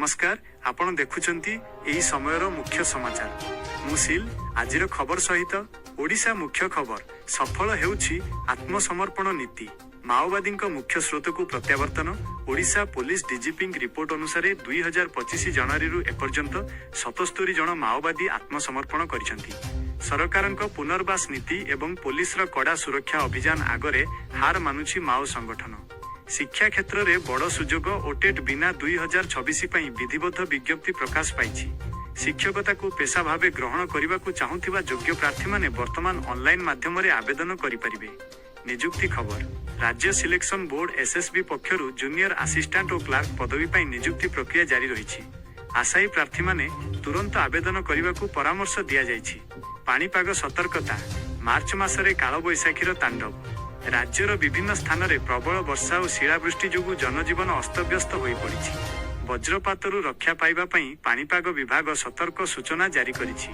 नमस्कार आपण देखुचंती एही समयर मुख्य समाचार मुसिल आजिर खबर सहित ओडिशा मुख्य खबर सफल हेउछि आत्मसमर्पण नीति माओवादी मुख्य स्रोत को प्रत्यावर्तन ओडिशा पुलिस डीजीपी रिपोर्ट अनुसार 2025 जनवरी एपर्यंत 77 जन माओवादी आत्मसमर्पण करिसेंती। सरकारक पुनर्वास नीति एवं पुलिस कड़ा सुरक्षा अभियान आगरे हार मानुछि माओ संगठन। शिक्षा क्षेत्र में बड़ सुजोग ओटेट बिना 2026 विधिबद्ध विज्ञप्ति प्रकाश पाई। शिक्षकता को पेशा भाव ग्रहण करने को चाहूथिबा योग्य प्रार्थी माने वर्तमान ऑनलाइन माध्यम आवेदन करें। निजुक्ति खबर राज्य सिलेक्शन बोर्ड एसएसबी पक्षरु जूनियर असिस्टेंट और क्लार्क पदवी पर निजुक्ति प्रक्रिया जारी रही। आशायी प्रार्थी माने तुरंत आवेदन करने को परामर्श दि जाइछि। पाणीपाग सतर्कता मार्च मासरे कालबैशाखीर तांडव राज्यर विभिन्न स्थान में प्रबल वर्षा और शिलावृष्टि जोगु जनजीवन अस्तव्यस्त हो पड़ी। वज्रपातरू रक्षा पाइबा पई पाणीपाग विभाग सतर्क सूचना जारी करिछि।